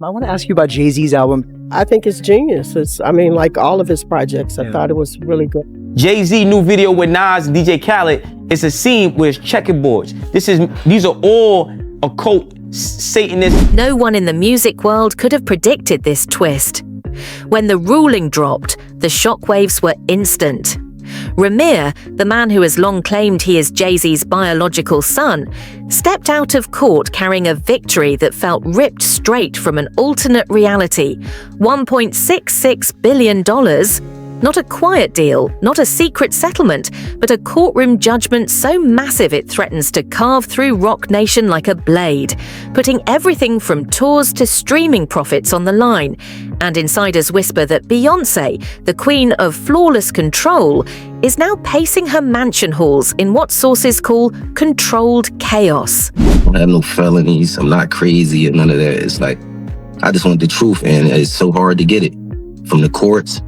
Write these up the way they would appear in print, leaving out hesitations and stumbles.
I want to ask you about Jay-Z's album. I think it's genius. Like all of his projects, I thought it was really good. Jay-Z new video with Nas and DJ Khaled is a scene with checkerboards. These are all occult Satanists. No one in the music world could have predicted this twist. When the ruling dropped, the shockwaves were instant. Ramir, the man who has long claimed he is Jay-Z's biological son, stepped out of court carrying a victory that felt ripped straight from an alternate reality. $1.66 billion. Not a quiet deal, not a secret settlement, but a courtroom judgment so massive it threatens to carve through Roc Nation like a blade, putting everything from tours to streaming profits on the line. And insiders whisper that Beyoncé, the queen of flawless control, is now pacing her mansion halls in what sources call controlled chaos. I don't have no felonies, I'm not crazy or none of that. It's like, I just want the truth, and it's so hard to get it from the courts.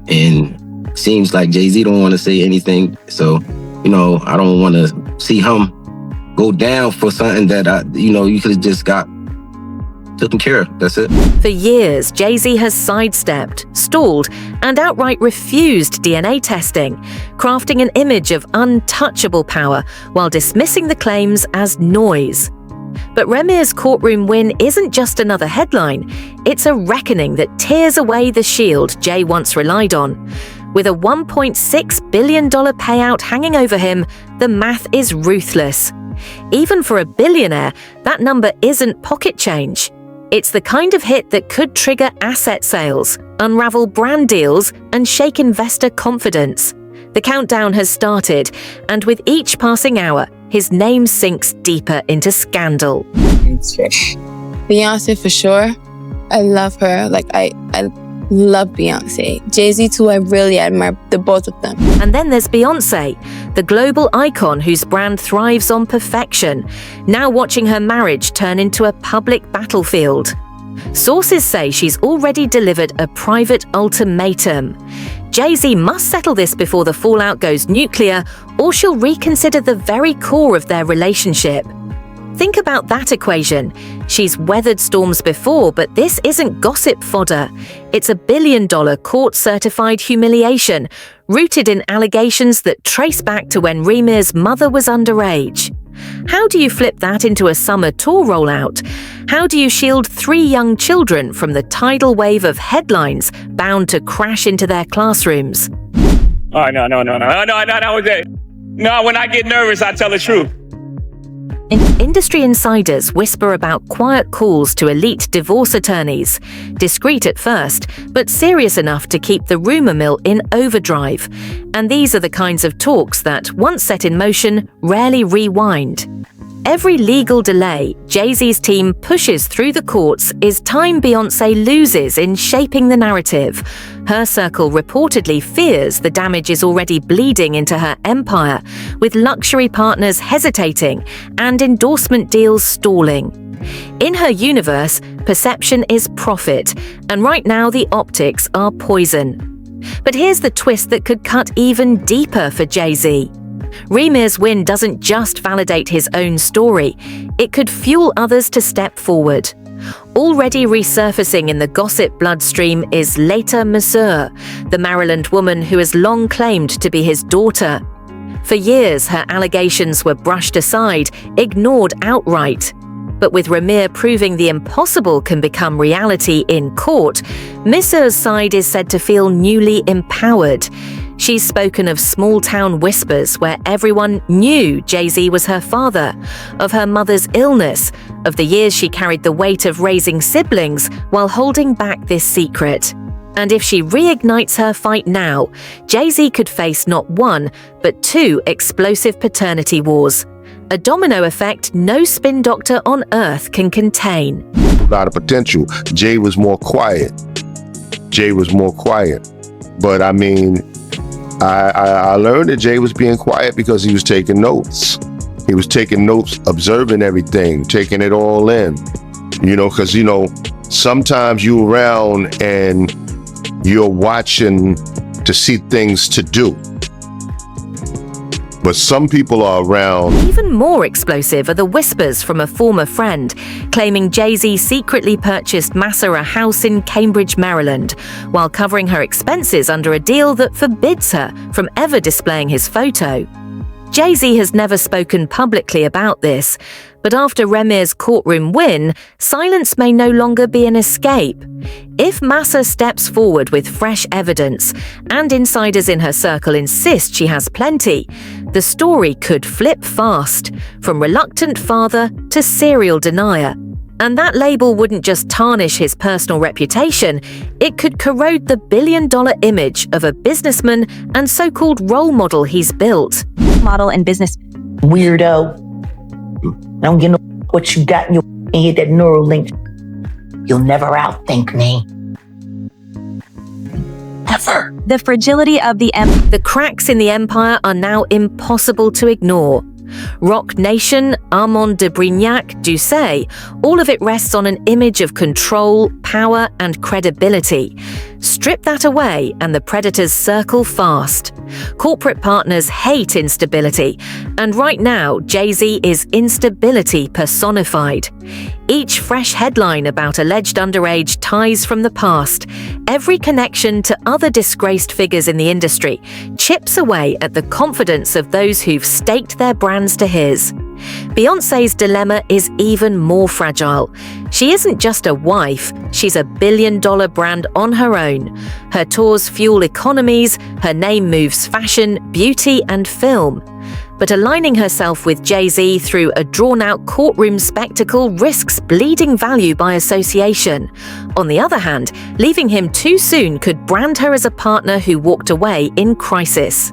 And seems like Jay-Z don't want to say anything. So, I don't want to see him go down for something that you could have just got taken care of. That's it. For years, Jay-Z has sidestepped, stalled, and outright refused DNA testing, crafting an image of untouchable power while dismissing the claims as noise. But Ramir's courtroom win isn't just another headline. It's a reckoning that tears away the shield Jay once relied on. With a $1.6 billion payout hanging over him, the math is ruthless. Even for a billionaire, that number isn't pocket change. It's the kind of hit that could trigger asset sales, unravel brand deals, and shake investor confidence. The countdown has started, and with each passing hour, his name sinks deeper into scandal. Beyoncé for sure. I love her. I love Beyoncé. Jay-Z too, I really admire the both of them. And then there's Beyoncé, the global icon whose brand thrives on perfection, now watching her marriage turn into a public battlefield. Sources say she's already delivered a private ultimatum. Jay-Z must settle this before the fallout goes nuclear, or she'll reconsider the very core of their relationship. Think about that equation. She's weathered storms before, but this isn't gossip fodder. It's a billion-dollar court-certified humiliation, rooted in allegations that trace back to when Ramir's mother was underage. How do you flip that into a summer tour rollout? How do you shield 3 young children from the tidal wave of headlines bound to crash into their classrooms? Oh, no, was it. No, when I get nervous, I tell the truth. Industry insiders whisper about quiet calls to elite divorce attorneys, discreet at first, but serious enough to keep the rumor mill in overdrive. And these are the kinds of talks that, once set in motion, rarely rewind. Every legal delay Jay-Z's team pushes through the courts is time Beyoncé loses in shaping the narrative. Her circle reportedly fears the damage is already bleeding into her empire, with luxury partners hesitating and endorsement deals stalling. In her universe, perception is profit, and right now the optics are poison. But here's the twist that could cut even deeper for Jay-Z. Ramir's win doesn't just validate his own story, it could fuel others to step forward. Already resurfacing in the gossip bloodstream is Later Masur, the Maryland woman who has long claimed to be his daughter. For years, her allegations were brushed aside, ignored outright. But with Ramir proving the impossible can become reality in court, Masur's side is said to feel newly empowered. She's spoken of small-town whispers where everyone knew Jay-Z was her father, of her mother's illness, of the years she carried the weight of raising siblings while holding back this secret. And if she reignites her fight now, Jay-Z could face not 1, but 2 explosive paternity wars. A domino effect no spin doctor on Earth can contain. A lot of potential. Jay was more quiet. But I learned that Jay was being quiet because he was taking notes. He was taking notes, observing everything, taking it all in. Because, sometimes you're around and you're watching to see things to do. But some people are around. Even more explosive are the whispers from a former friend, claiming Jay-Z secretly purchased Massa a house in Cambridge, Maryland, while covering her expenses under a deal that forbids her from ever displaying his photo. Jay-Z has never spoken publicly about this, but after Remir's courtroom win, silence may no longer be an escape. If Massa steps forward with fresh evidence, and insiders in her circle insist she has plenty, the story could flip fast, from reluctant father to serial denier. And that label wouldn't just tarnish his personal reputation, it could corrode the billion-dollar image of a businessman and so-called role model he's built. Model and business weirdo. I don't give no what you got in your head, that neural link. You'll never outthink me. Ever. The fragility of the the cracks in the empire are now impossible to ignore. Roc Nation, Armand de Brignac-Doucet, all of it rests on an image of control, power, and credibility. Strip that away and the predators circle fast. Corporate partners hate instability, and right now, Jay-Z is instability personified. Each fresh headline about alleged underage ties from the past, every connection to other disgraced figures in the industry, chips away at the confidence of those who've staked their brands to his. Beyoncé's dilemma is even more fragile. She isn't just a wife, she's a billion-dollar brand on her own. Her tours fuel economies, her name moves fashion, beauty, and film. But aligning herself with Jay-Z through a drawn-out courtroom spectacle risks bleeding value by association. On the other hand, leaving him too soon could brand her as a partner who walked away in crisis.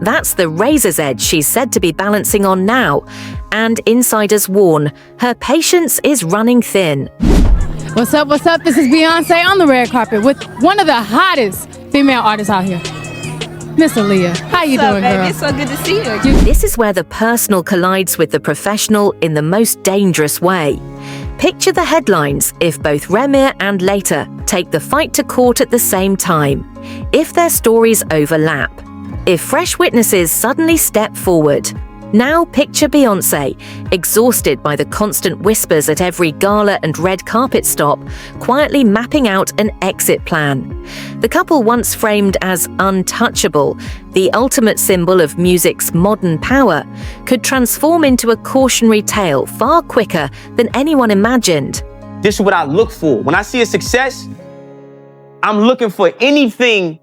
That's the razor's edge she's said to be balancing on now, and insiders warn her patience is running thin. What's up, what's up? This is Beyoncé on the red carpet with one of the hottest female artists out here, Miss Aaliyah. How you doing, girl? It's so good to see you. This is where the personal collides with the professional in the most dangerous way. Picture the headlines if both Remir and later take the fight to court at the same time, if their stories overlap, if fresh witnesses suddenly step forward. Now picture Beyoncé, exhausted by the constant whispers at every gala and red carpet stop, quietly mapping out an exit plan. The couple once framed as untouchable, the ultimate symbol of music's modern power, could transform into a cautionary tale far quicker than anyone imagined. This is what I look for. When I see a success, I'm looking for anything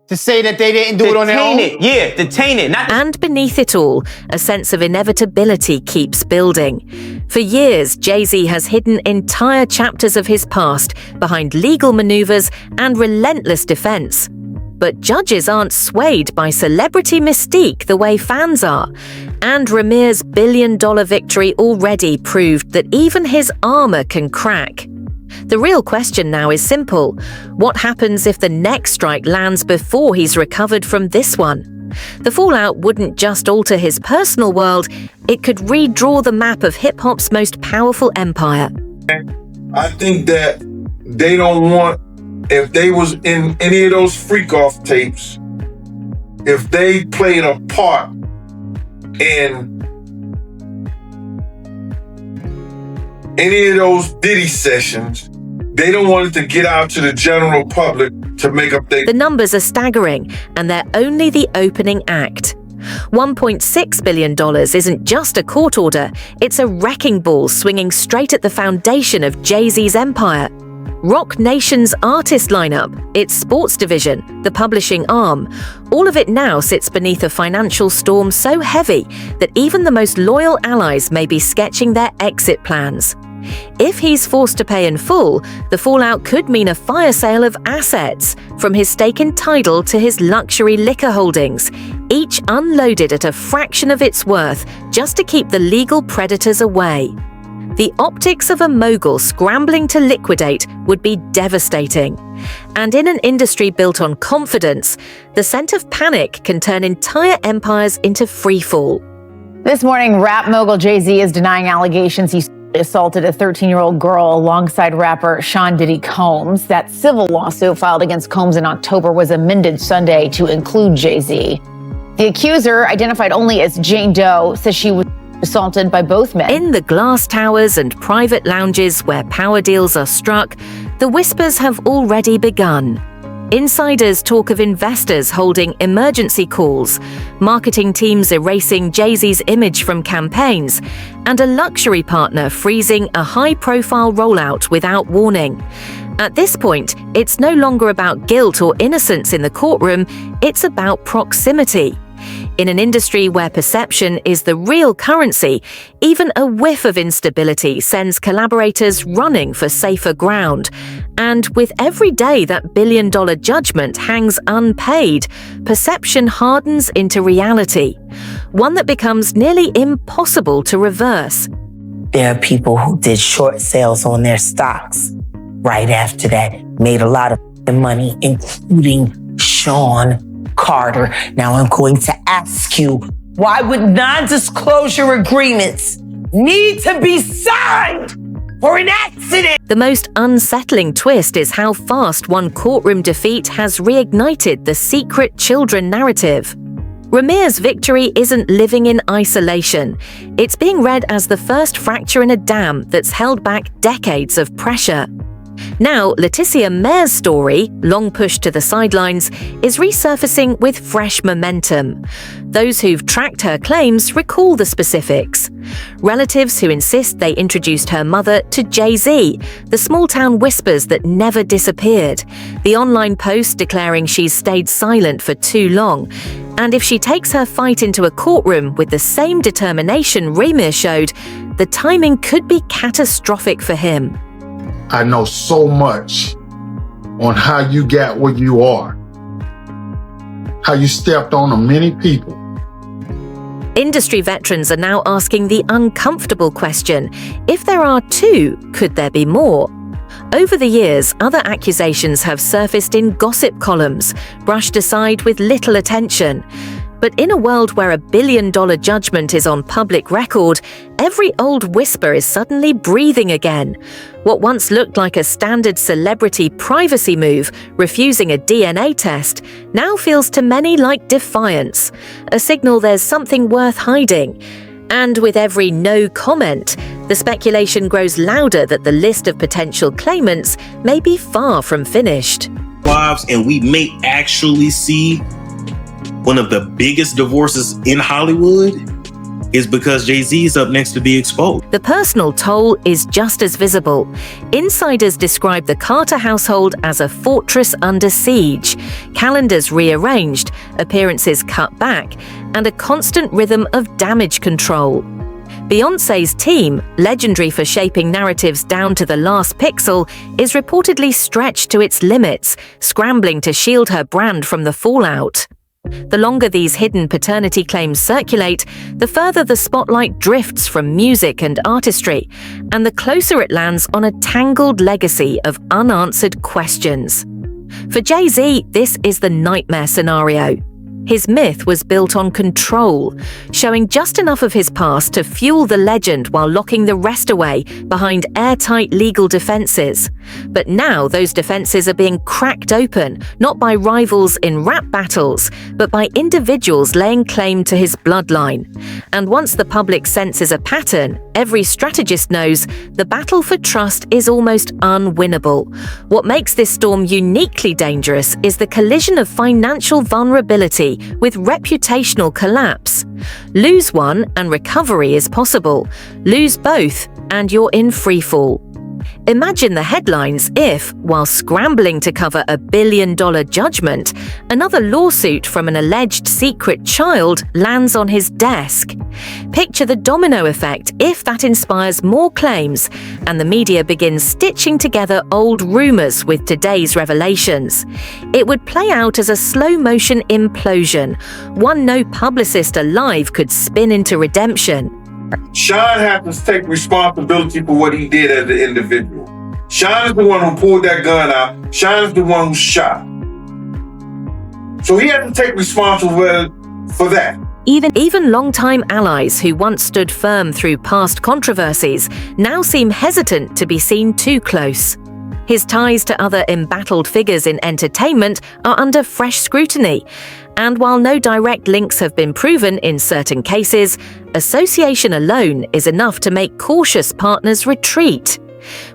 to say that they didn't do it on their own? Yeah, detain it. And beneath it all, a sense of inevitability keeps building. For years, Jay-Z has hidden entire chapters of his past behind legal maneuvers and relentless defense. But judges aren't swayed by celebrity mystique the way fans are. And Remir's billion-dollar victory already proved that even his armor can crack. The real question now is simple. What happens if the next strike lands before he's recovered from this one? The fallout wouldn't just alter his personal world, it could redraw the map of hip-hop's most powerful empire. I think that they don't want, if they was in any of those freak-off tapes, if they played a part in any of those Diddy sessions, they don't want it to get out to the general public to make up their... The numbers are staggering, and they're only the opening act. $1.6 billion isn't just a court order, it's a wrecking ball swinging straight at the foundation of Jay-Z's empire. Roc Nation's artist lineup, its sports division, the publishing arm, all of it now sits beneath a financial storm so heavy that even the most loyal allies may be sketching their exit plans. If he's forced to pay in full, the fallout could mean a fire sale of assets, from his stake in Tidal to his luxury liquor holdings, each unloaded at a fraction of its worth just to keep the legal predators away. The optics of a mogul scrambling to liquidate would be devastating. And in an industry built on confidence, the scent of panic can turn entire empires into freefall. This morning, rap mogul Jay-Z is denying allegations he assaulted a 13-year-old girl alongside rapper Sean Diddy Combs. That civil lawsuit filed against Combs in October was amended Sunday to include Jay-Z. The accuser, identified only as Jane Doe, says she was assaulted by both men. In the glass towers and private lounges where power deals are struck, the whispers have already begun. Insiders talk of investors holding emergency calls, marketing teams erasing Jay-Z's image from campaigns, and a luxury partner freezing a high-profile rollout without warning. At this point, it's no longer about guilt or innocence in the courtroom, it's about proximity. In an industry where perception is the real currency, even a whiff of instability sends collaborators running for safer ground. And with every day that billion-dollar judgment hangs unpaid, perception hardens into reality, one that becomes nearly impossible to reverse. There are people who did short sales on their stocks right after that, made a lot of money, including Sean Carter. Now I'm going to ask you, why would non-disclosure agreements need to be signed for an accident? The most unsettling twist is how fast one courtroom defeat has reignited the secret children narrative. Ramir's victory isn't living in isolation. It's being read as the first fracture in a dam that's held back decades of pressure. Now, Leticia Mayer's story, long pushed to the sidelines, is resurfacing with fresh momentum. Those who've tracked her claims recall the specifics. Relatives who insist they introduced her mother to Jay-Z, the small-town whispers that never disappeared, the online post declaring she's stayed silent for too long, and if she takes her fight into a courtroom with the same determination Ramir showed, the timing could be catastrophic for him. I know so much on how you got where you are, how you stepped on many people. Industry veterans are now asking the uncomfortable question, if there are two, could there be more? Over the years, other accusations have surfaced in gossip columns, brushed aside with little attention. But in a world where $1 billion judgment is on public record, every old whisper is suddenly breathing again. What once looked like a standard celebrity privacy move, refusing a DNA test, now feels to many like defiance, a signal there's something worth hiding. And with every no comment, the speculation grows louder that the list of potential claimants may be far from finished. And we may actually see one of the biggest divorces in Hollywood is because Jay-Z is up next to be exposed. The personal toll is just as visible. Insiders describe the Carter household as a fortress under siege, calendars rearranged, appearances cut back, and a constant rhythm of damage control. Beyoncé's team, legendary for shaping narratives down to the last pixel, is reportedly stretched to its limits, scrambling to shield her brand from the fallout. The longer these hidden paternity claims circulate, the further the spotlight drifts from music and artistry, and the closer it lands on a tangled legacy of unanswered questions. For Jay-Z, this is the nightmare scenario. His myth was built on control, showing just enough of his past to fuel the legend while locking the rest away behind airtight legal defenses. But now those defenses are being cracked open, not by rivals in rap battles, but by individuals laying claim to his bloodline. And once the public senses a pattern, every strategist knows the battle for trust is almost unwinnable. What makes this storm uniquely dangerous is the collision of financial vulnerability with reputational collapse. Lose one and recovery is possible. Lose both and you're in freefall. Imagine the headlines if, while scrambling to cover $1 billion judgment, another lawsuit from an alleged secret child lands on his desk. Picture the domino effect if that inspires more claims and the media begins stitching together old rumors with today's revelations. It would play out as a slow-motion implosion, one no publicist alive could spin into redemption. Sean happens to take responsibility for what he did as an individual. Sean is the one who pulled that gun out. Sean is the one who shot. So he has to take responsibility for that. Even longtime allies who once stood firm through past controversies now seem hesitant to be seen too close. His ties to other embattled figures in entertainment are under fresh scrutiny, And while no direct links have been proven in certain cases, association alone is enough to make cautious partners retreat.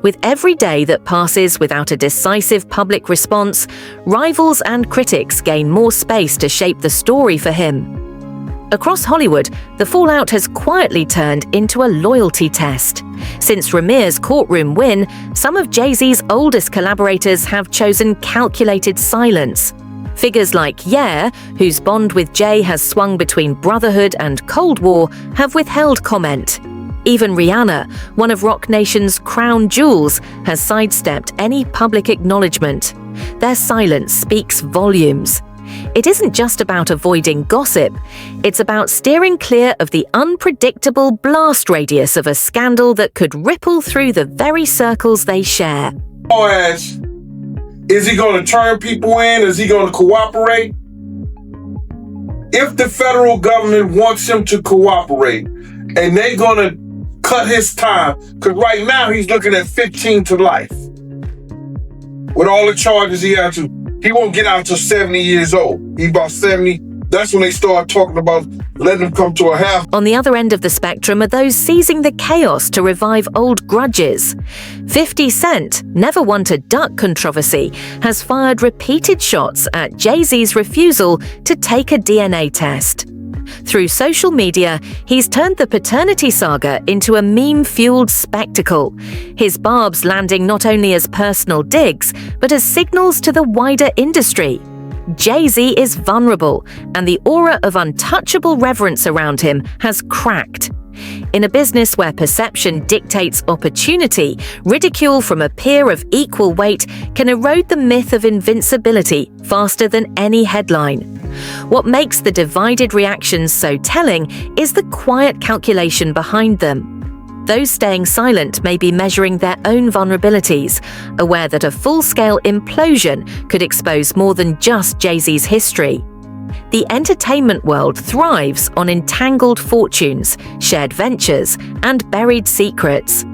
With every day that passes without a decisive public response, rivals and critics gain more space to shape the story for him. Across Hollywood, the fallout has quietly turned into a loyalty test. Since Ramir's courtroom win, some of Jay-Z's oldest collaborators have chosen calculated silence. Figures like Ye, whose bond with Jay has swung between brotherhood and Cold War, have withheld comment. Even Rihanna, one of Roc Nation's crown jewels, has sidestepped any public acknowledgement. Their silence speaks volumes. It isn't just about avoiding gossip. It's about steering clear of the unpredictable blast radius of a scandal that could ripple through the very circles they share. Is he going to turn people in? Is he going to cooperate? If the federal government wants him to cooperate and they're going to cut his time, because right now he's looking at 15 to life with all the charges he has to. He won't get out until 70 years old. He's about 70. That's when they start talking about letting him come to a half. On the other end of the spectrum are those seizing the chaos to revive old grudges. 50 Cent, never one to duck controversy, has fired repeated shots at Jay-Z's refusal to take a DNA test. Through social media, he's turned the paternity saga into a meme-fueled spectacle, his barbs landing not only as personal digs, but as signals to the wider industry. Jay-Z is vulnerable, and the aura of untouchable reverence around him has cracked. In a business where perception dictates opportunity, ridicule from a peer of equal weight can erode the myth of invincibility faster than any headline. What makes the divided reactions so telling is the quiet calculation behind them. Those staying silent may be measuring their own vulnerabilities, aware that a full-scale implosion could expose more than just Jay-Z's history. The entertainment world thrives on entangled fortunes, shared ventures, and buried secrets.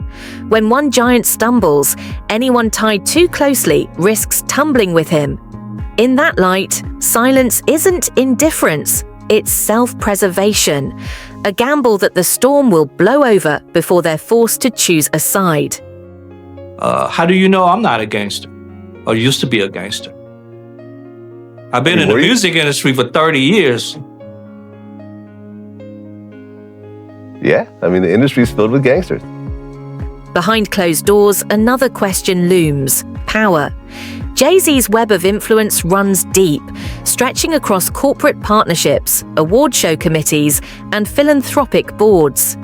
When one giant stumbles, anyone tied too closely risks tumbling with him. In that light, silence isn't indifference, it's self-preservation, a gamble that the storm will blow over before they're forced to choose a side. How do you know I'm not a gangster, or used to be a gangster? I've been in the music industry for 30 years. Yeah, I mean, the industry's filled with gangsters. Behind closed doors, another question looms: power. Jay-Z's web of influence runs deep, stretching across corporate partnerships, award show committees, and philanthropic boards.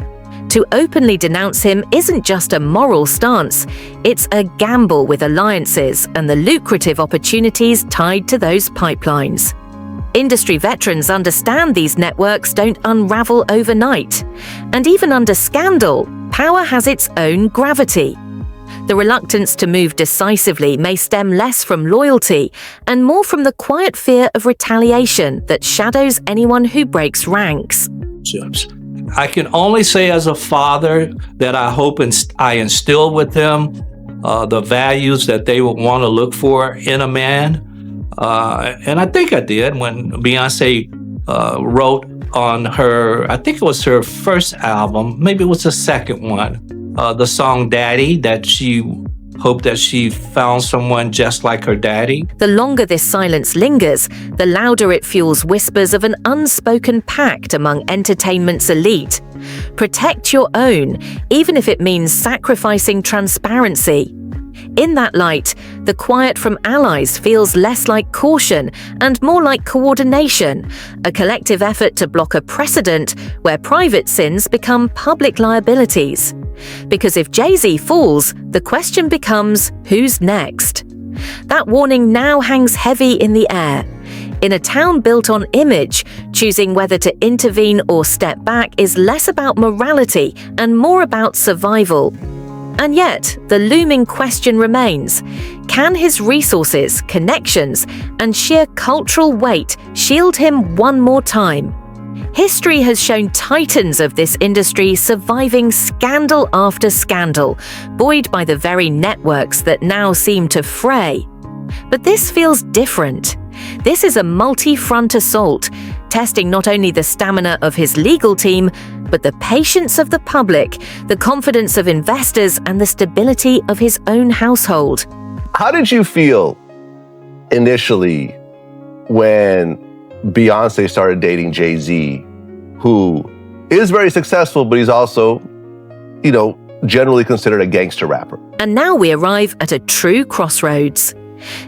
To openly denounce him isn't just a moral stance, it's a gamble with alliances and the lucrative opportunities tied to those pipelines. Industry veterans understand these networks don't unravel overnight. And even under scandal, power has its own gravity. The reluctance to move decisively may stem less from loyalty and more from the quiet fear of retaliation that shadows anyone who breaks ranks. I can only say as a father that I hope I instill with them the values that they would want to look for in a man. And I think I did when Beyoncé wrote on her, I think it was her first album, maybe it was the second one, the song Daddy, that she hoped that she found someone just like her daddy. The longer this silence lingers, the louder it fuels whispers of an unspoken pact among entertainment's elite. Protect your own, even if it means sacrificing transparency. In that light, the quiet from allies feels less like caution and more like coordination, a collective effort to block a precedent where private sins become public liabilities. Because if Jay-Z falls, the question becomes, who's next? That warning now hangs heavy in the air. In a town built on image, choosing whether to intervene or step back is less about morality and more about survival. And yet, the looming question remains: can his resources, connections, and sheer cultural weight shield him one more time? History has shown titans of this industry surviving scandal after scandal, buoyed by the very networks that now seem to fray. But this feels different. This is a multi-front assault, testing not only the stamina of his legal team, but the patience of the public, the confidence of investors, and the stability of his own household. How did you feel initially when Beyonce started dating Jay-Z, who is very successful, but he's also, generally considered a gangster rapper? And now we arrive at a true crossroads.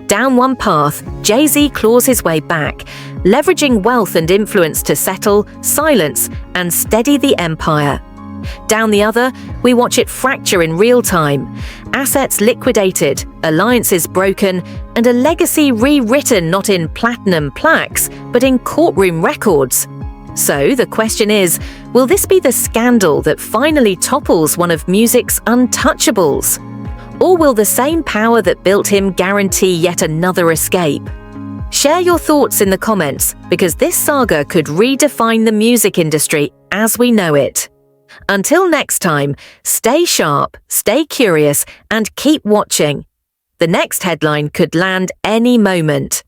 Down one path, Jay-Z claws his way back, leveraging wealth and influence to settle, silence, and steady the empire. Down the other, we watch it fracture in real time, assets liquidated, alliances broken, and a legacy rewritten not in platinum plaques, but in courtroom records. So the question is, will this be the scandal that finally topples one of music's untouchables? Or will the same power that built him guarantee yet another escape? Share your thoughts in the comments, because this saga could redefine the music industry as we know it. Until next time, stay sharp, stay curious, and keep watching. The next headline could land any moment.